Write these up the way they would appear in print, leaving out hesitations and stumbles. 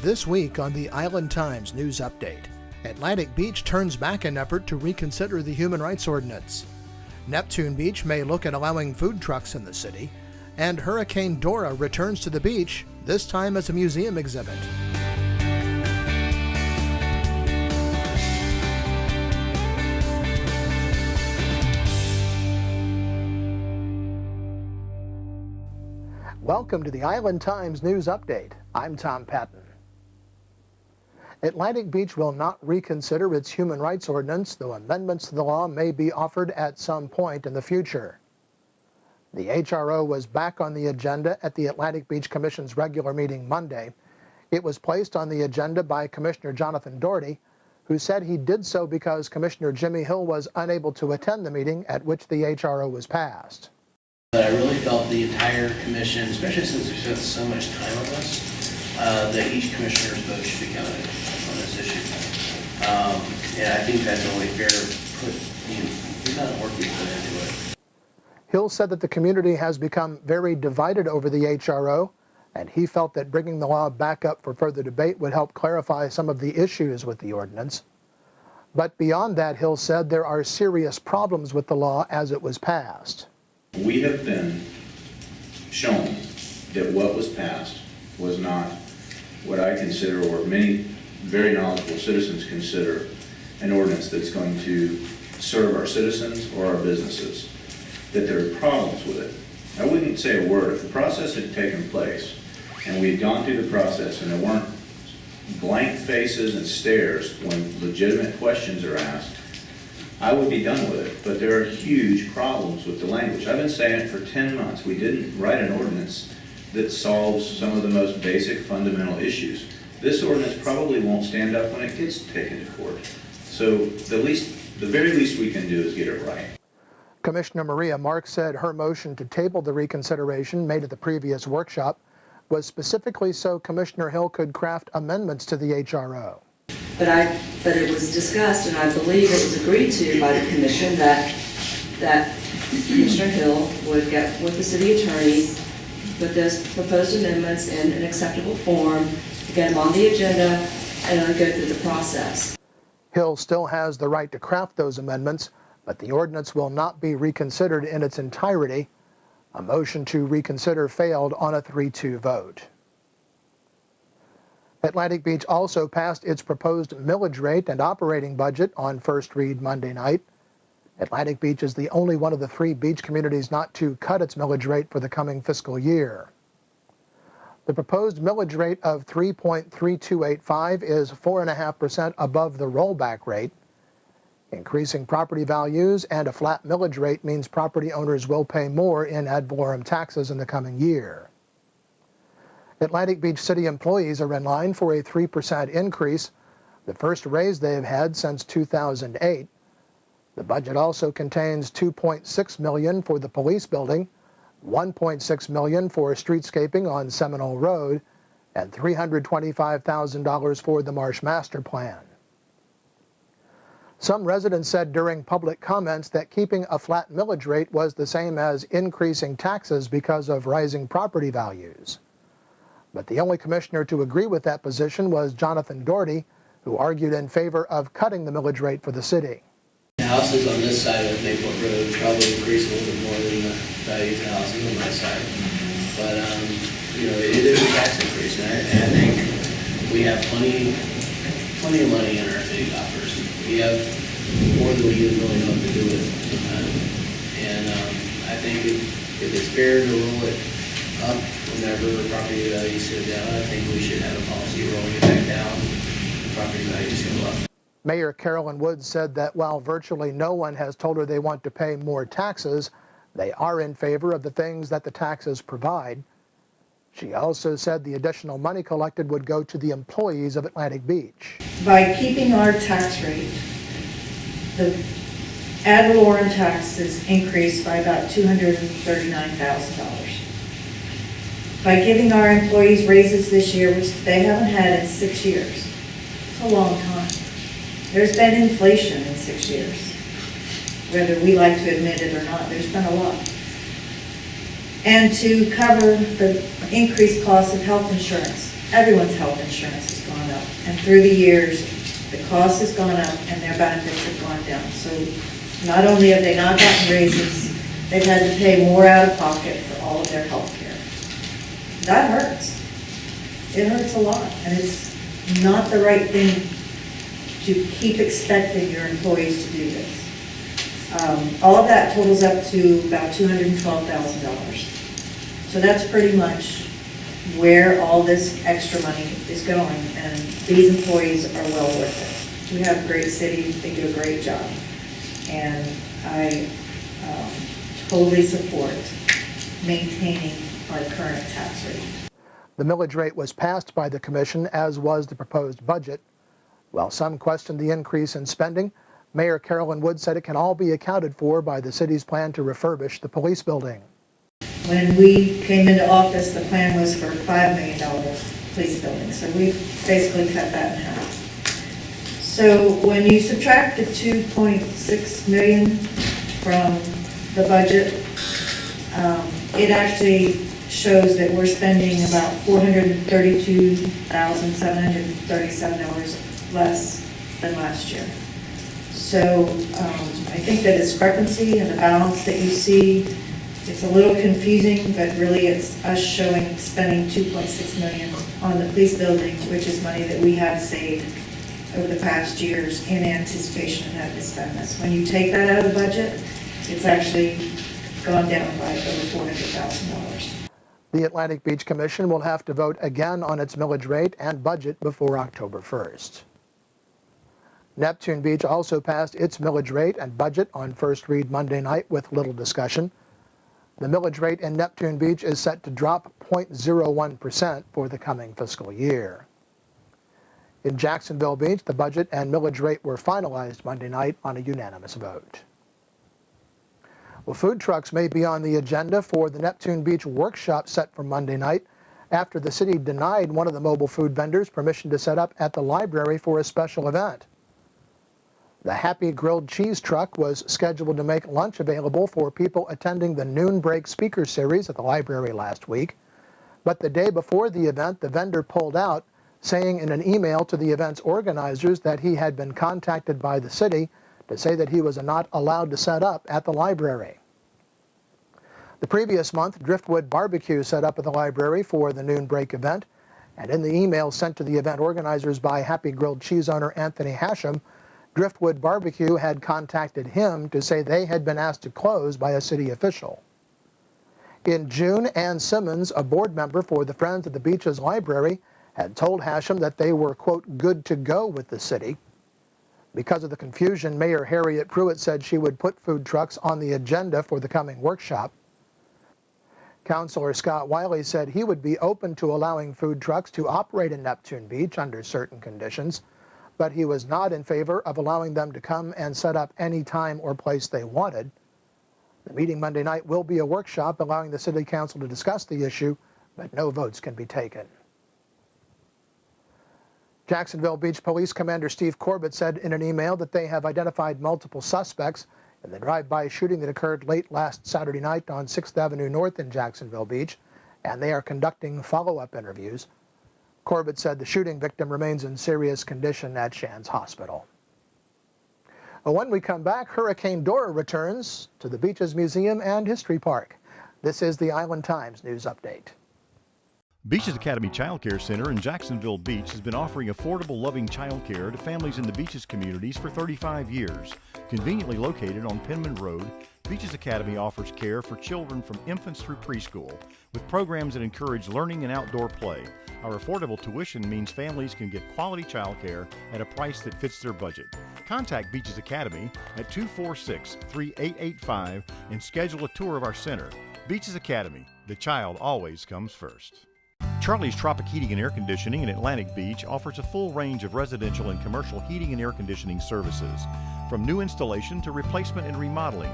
This week on the Island Times News Update, Atlantic Beach turns back an effort to reconsider the Human Rights Ordinance. Neptune Beach may look at allowing food trucks in the city, and Hurricane Dora returns to the beach, this time as a museum exhibit. Welcome to the Island Times News Update. I'm Tom Patton. Atlantic Beach will not reconsider its human rights ordinance, though amendments to the law may be offered at some point in the future. The HRO was back on the agenda at the Atlantic Beach Commission's regular meeting Monday. It was placed on the agenda by Commissioner Jonathan Doherty, who said he did so because Commissioner Jimmy Hill was unable to attend the meeting at which the HRO was passed. But I really felt the entire commission, especially since we spent so much time on this, that each commissioner's vote should be counted on this issue. And I think that's only fair. The amount of work we put into it. Hill said that the community has become very divided over the HRO, and he felt that bringing the law back up for further debate would help clarify some of the issues with the ordinance. But beyond that, Hill said there are serious problems with the law as it was passed. We have been shown that what was passed was not what I consider, or many very knowledgeable citizens consider, an ordinance that's going to serve our citizens or our businesses, that there are problems with it. I wouldn't say a word. If the process had taken place and we had gone through the process and there weren't blank faces and stares when legitimate questions are asked, I would be done with it. But there are huge problems with the language. I've been saying it for 10 months. We didn't write an ordinance that solves some of the most basic fundamental issues. This ordinance probably won't stand up when it gets taken to court. So the very least we can do is get it right. Commissioner Maria Marks said her motion to table the reconsideration made at the previous workshop was specifically so Commissioner Hill could craft amendments to the HRO. But it was discussed, and I believe it was agreed to by the commission that Commissioner Hill would get with the city attorney, put those proposed amendments in an acceptable form, get them on the agenda, and then go through the process. Hill still has the right to craft those amendments, but the ordinance will not be reconsidered in its entirety. A motion to reconsider failed on a 3-2 vote. Atlantic Beach also passed its proposed millage rate and operating budget on first read Monday night. Atlantic Beach is the only one of the 3 beach communities not to cut its millage rate for the coming fiscal year. The proposed millage rate of 3.3285 is 4.5% above the rollback rate. Increasing property values and a flat millage rate means property owners will pay more in ad valorem taxes in the coming year. Atlantic Beach City employees are in line for a 3% increase, the first raise they have had since 2008. The budget also contains $2.6 million for the police building, $1.6 million for streetscaping on Seminole Road, and $325,000 for the Marsh Master Plan. Some residents said during public comments that keeping a flat millage rate was the same as increasing taxes because of rising property values. But the only commissioner to agree with that position was Jonathan Doherty, who argued in favor of cutting the millage rate for the city. The houses on this side of Mayport Road probably increase a little bit more than the values of houses on my side. But, it is a tax increase, and I think we have plenty of money in our city coffers. We have more than we even really know what to do with. And I think if it's fair to roll it up whenever property values go down, I think we should have a policy rolling it back down when property values go up. Mayor Carolyn Woods said that while virtually no one has told her they want to pay more taxes, they are in favor of the things that the taxes provide. She also said the additional money collected would go to the employees of Atlantic Beach. By keeping our tax rate, the ad valorem taxes increased by about $239,000. By giving our employees raises this year, which they haven't had in 6 years. It's a long time. There's been inflation in 6 years. Whether we like to admit it or not, there's been a lot. And to cover the increased cost of health insurance. Everyone's health insurance is And through the years, the cost has gone up and their benefits have gone down. So not only have they not gotten raises, they've had to pay more out of pocket for all of their health care. That hurts. It hurts a lot, and it's not the right thing to keep expecting your employees to do this. All of that totals up to about $212,000. So that's pretty much where all this extra money is going, and these employees are well worth it. We have a great city, they do a great job, and I totally support maintaining our current tax rate. The millage rate was passed by the commission, as was the proposed budget. While some questioned the increase in spending, Mayor Carolyn Wood said it can all be accounted for by the city's plan to refurbish the police building. When we came into office, the plan was for $5 million police building, so we basically cut that in half. So when you subtract the $2.6 million from the budget, it actually shows that we're spending about $432,737 less than last year. So I think the discrepancy and the balance that you see, it's a little confusing, but really it's us spending $2.6 million on the police building, which is money that we have saved over the past years in anticipation of having to spend this. When you take that out of the budget, it's actually gone down by over $400,000. The Atlantic Beach Commission will have to vote again on its millage rate and budget before October 1st. Neptune Beach also passed its millage rate and budget on first read Monday night with little discussion. The millage rate in Neptune Beach is set to drop 0.01% for the coming fiscal year. In Jacksonville Beach, the budget and millage rate were finalized Monday night on a unanimous vote. Well, food trucks may be on the agenda for the Neptune Beach workshop set for Monday night after the city denied one of the mobile food vendors permission to set up at the library for a special event. The Happy Grilled Cheese truck was scheduled to make lunch available for people attending the Noon Break speaker series at the library last week. But the day before the event, the vendor pulled out, saying in an email to the event's organizers that he had been contacted by the city to say that he was not allowed to set up at the library. The previous month, Driftwood Barbecue set up at the library for the Noon Break event, and in the email sent to the event organizers by Happy Grilled Cheese owner Anthony Hashem, Driftwood Barbecue had contacted him to say they had been asked to close by a city official. In June, Ann Simmons, a board member for the Friends of the Beaches Library, had told Hashem that they were, quote, good to go with the city. Because of the confusion, Mayor Harriet Pruitt said she would put food trucks on the agenda for the coming workshop. Councilor Scott Wiley said he would be open to allowing food trucks to operate in Neptune Beach under certain conditions, but he was not in favor of allowing them to come and set up any time or place they wanted. The meeting Monday night will be a workshop allowing the City Council to discuss the issue, but no votes can be taken. Jacksonville Beach Police Commander Steve Corbett said in an email that they have identified multiple suspects in the drive-by shooting that occurred late last Saturday night on 6th Avenue North in Jacksonville Beach, and they are conducting follow-up interviews. Corbett said the shooting victim remains in serious condition at Shands Hospital. When we come back, Hurricane Dora returns to the Beaches Museum and History Park. This is the Island Times News Update. Beaches Academy Child Care Center in Jacksonville Beach has been offering affordable, loving child care to families in the Beaches communities for 35 years. Conveniently located on Penman Road, Beaches Academy offers care for children from infants through preschool, with programs that encourage learning and outdoor play. Our affordable tuition means families can get quality child care at a price that fits their budget. Contact Beaches Academy at 246-3885 and schedule a tour of our center. Beaches Academy, the child always comes first. Charlie's Tropic Heating and Air Conditioning in Atlantic Beach offers a full range of residential and commercial heating and air conditioning services, from new installation to replacement and remodeling.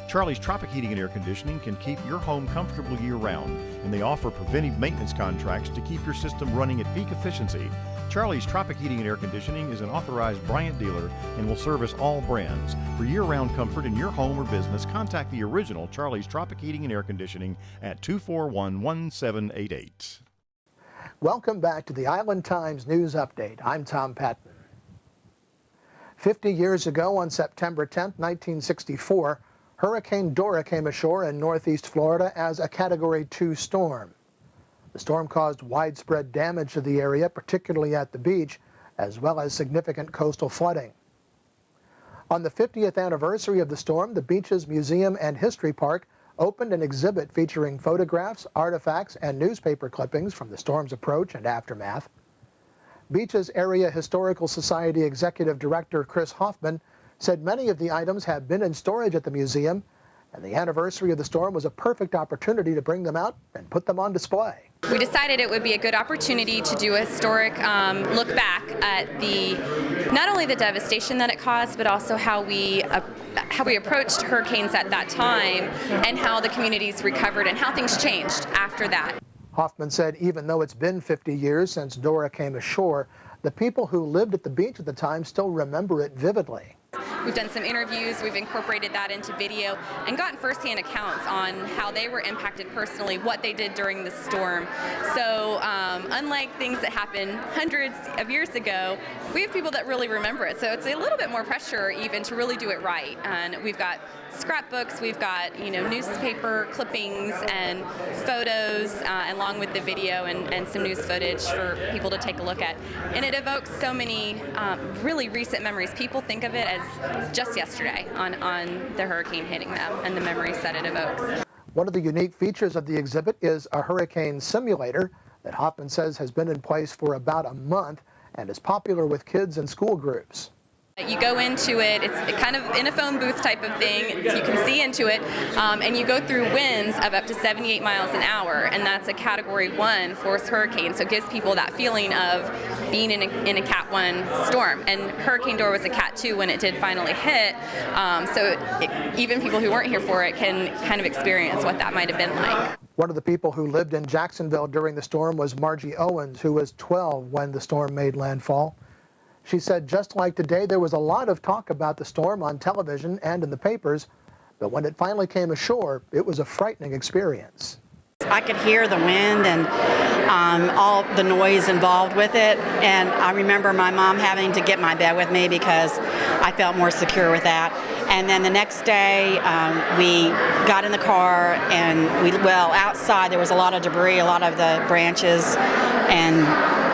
Charlie's Tropic Heating and Air Conditioning can keep your home comfortable year-round, and they offer preventive maintenance contracts to keep your system running at peak efficiency. Charlie's Tropic Heating and Air Conditioning is an authorized Bryant dealer and will service all brands. For year-round comfort in your home or business, contact the original Charlie's Tropic Heating and Air Conditioning at 241-1788. Welcome back to the Island Times News Update. I'm Tom Patton. 50 years ago on September 10, 1964, Hurricane Dora came ashore in northeast Florida as a Category 2 storm. The storm caused widespread damage to the area, particularly at the beach, as well as significant coastal flooding. On the 50th anniversary of the storm, the beach's Museum and History Park opened an exhibit featuring photographs, artifacts, and newspaper clippings from the storm's approach and aftermath. Beach's Area Historical Society Executive Director Chris Hoffman said many of the items have been in storage at the museum, and the anniversary of the storm was a perfect opportunity to bring them out and put them on display. We decided it would be a good opportunity to do a historic look back at not only the devastation that it caused, but also how we approached hurricanes at that time and how the communities recovered and how things changed after that. Hoffman said even though it's been 50 years since Dora came ashore, the people who lived at the beach at the time still remember it vividly. We've done some interviews, we've incorporated that into video and gotten firsthand accounts on how they were impacted personally, what they did during the storm. So unlike things that happened hundreds of years ago, we have people that really remember it. So it's a little bit more pressure even to really do it right. And we've got scrapbooks, we've got newspaper clippings and photos along with the video and some news footage for people to take a look at. And it evokes so many really recent memories. People think of it as just yesterday on the hurricane hitting them and the memories that it evokes. One of the unique features of the exhibit is a hurricane simulator that Hoffman says has been in place for about a month and is popular with kids and school groups. You go into it, it's kind of in a phone booth type of thing, you can see into it, and you go through winds of up to 78 miles an hour, and that's a Category 1 force hurricane, so it gives people that feeling of being in a Cat 1 storm. And Hurricane Dora was a Cat 2 when it did finally hit, even people who weren't here for it can kind of experience what that might have been like. One of the people who lived in Jacksonville during the storm was Margie Owens, who was 12 when the storm made landfall. She said just like today, there was a lot of talk about the storm on television and in the papers, but when it finally came ashore, it was a frightening experience. I could hear the wind and all the noise involved with it, and I remember my mom having to get my bed with me because I felt more secure with that. And then the next day, we got in the car and outside there was a lot of debris, a lot of the branches and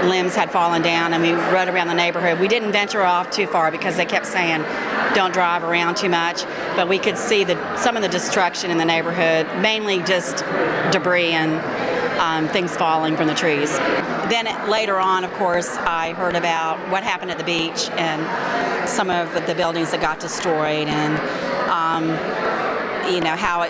limbs had fallen down, and we rode around the neighborhood. We didn't venture off too far because they kept saying, don't drive around too much, but we could see some of the destruction in the neighborhood, mainly just debris and things falling from the trees. Then later on, of course, I heard about what happened at the beach and some of the buildings that got destroyed, and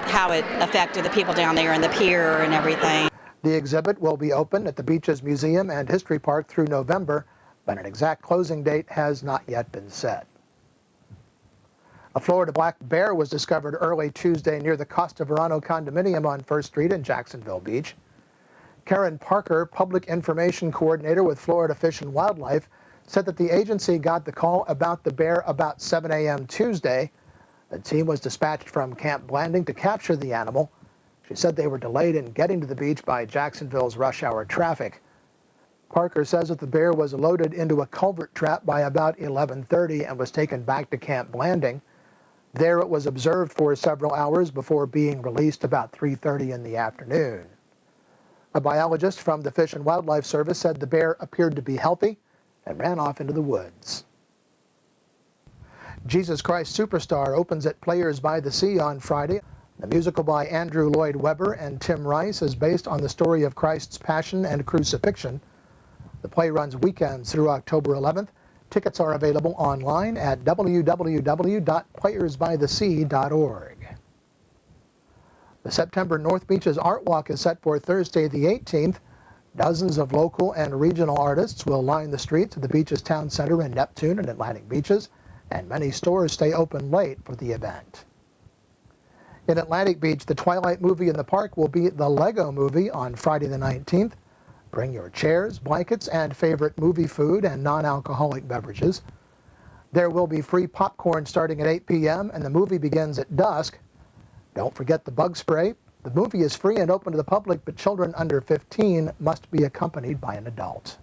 how it affected the people down there and the pier and everything. The exhibit will be open at the beach's Museum and History Park through November, but an exact closing date has not yet been set. A Florida black bear was discovered early Tuesday near the Costa Verano condominium on 1st Street in Jacksonville Beach. Karen Parker, Public Information Coordinator with Florida Fish and Wildlife, said that the agency got the call about the bear about 7 a.m. Tuesday. The team was dispatched from Camp Blanding to capture the animal. She said they were delayed in getting to the beach by Jacksonville's rush hour traffic. Parker says that the bear was loaded into a culvert trap by about 11:30 and was taken back to Camp Blanding. There it was observed for several hours before being released about 3:30 in the afternoon. A biologist from the Fish and Wildlife Service said the bear appeared to be healthy and ran off into the woods. Jesus Christ Superstar opens at Players by the Sea on Friday. The musical by Andrew Lloyd Webber and Tim Rice is based on the story of Christ's passion and crucifixion. The play runs weekends through October 11th. Tickets are available online at www.playersbythesea.org. The September North Beaches Art Walk is set for Thursday the 18th. Dozens of local and regional artists will line the streets of the beach's town center in Neptune and Atlantic Beaches, and many stores stay open late for the event. In Atlantic Beach, the Twilight movie in the park will be the Lego Movie on Friday the 19th. Bring your chairs, blankets, and favorite movie food and non-alcoholic beverages. There will be free popcorn starting at 8 p.m. and the movie begins at dusk. Don't forget the bug spray, The movie is free and open to the public, but children under 15 must be accompanied by an adult.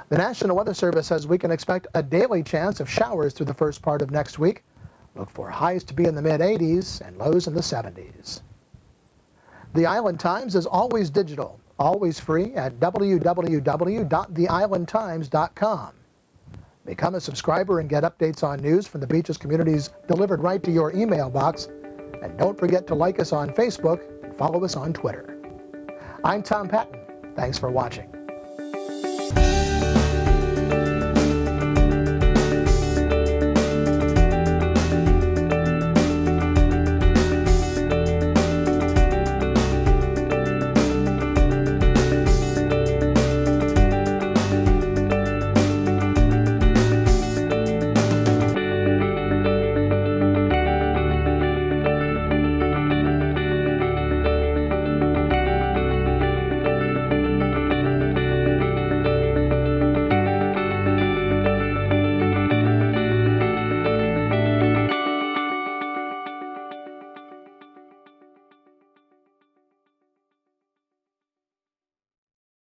The National Weather Service says we can expect a daily chance of showers through the first part of next week. Look for highs to be in the mid-80s and lows in the 70s. The Island Times is always digital, always free at www.theislandtimes.com. Become a subscriber and get updates on news from the beach's communities delivered right to your email box. And don't forget to like us on Facebook and follow us on Twitter. I'm Tom Patton. Thanks for watching.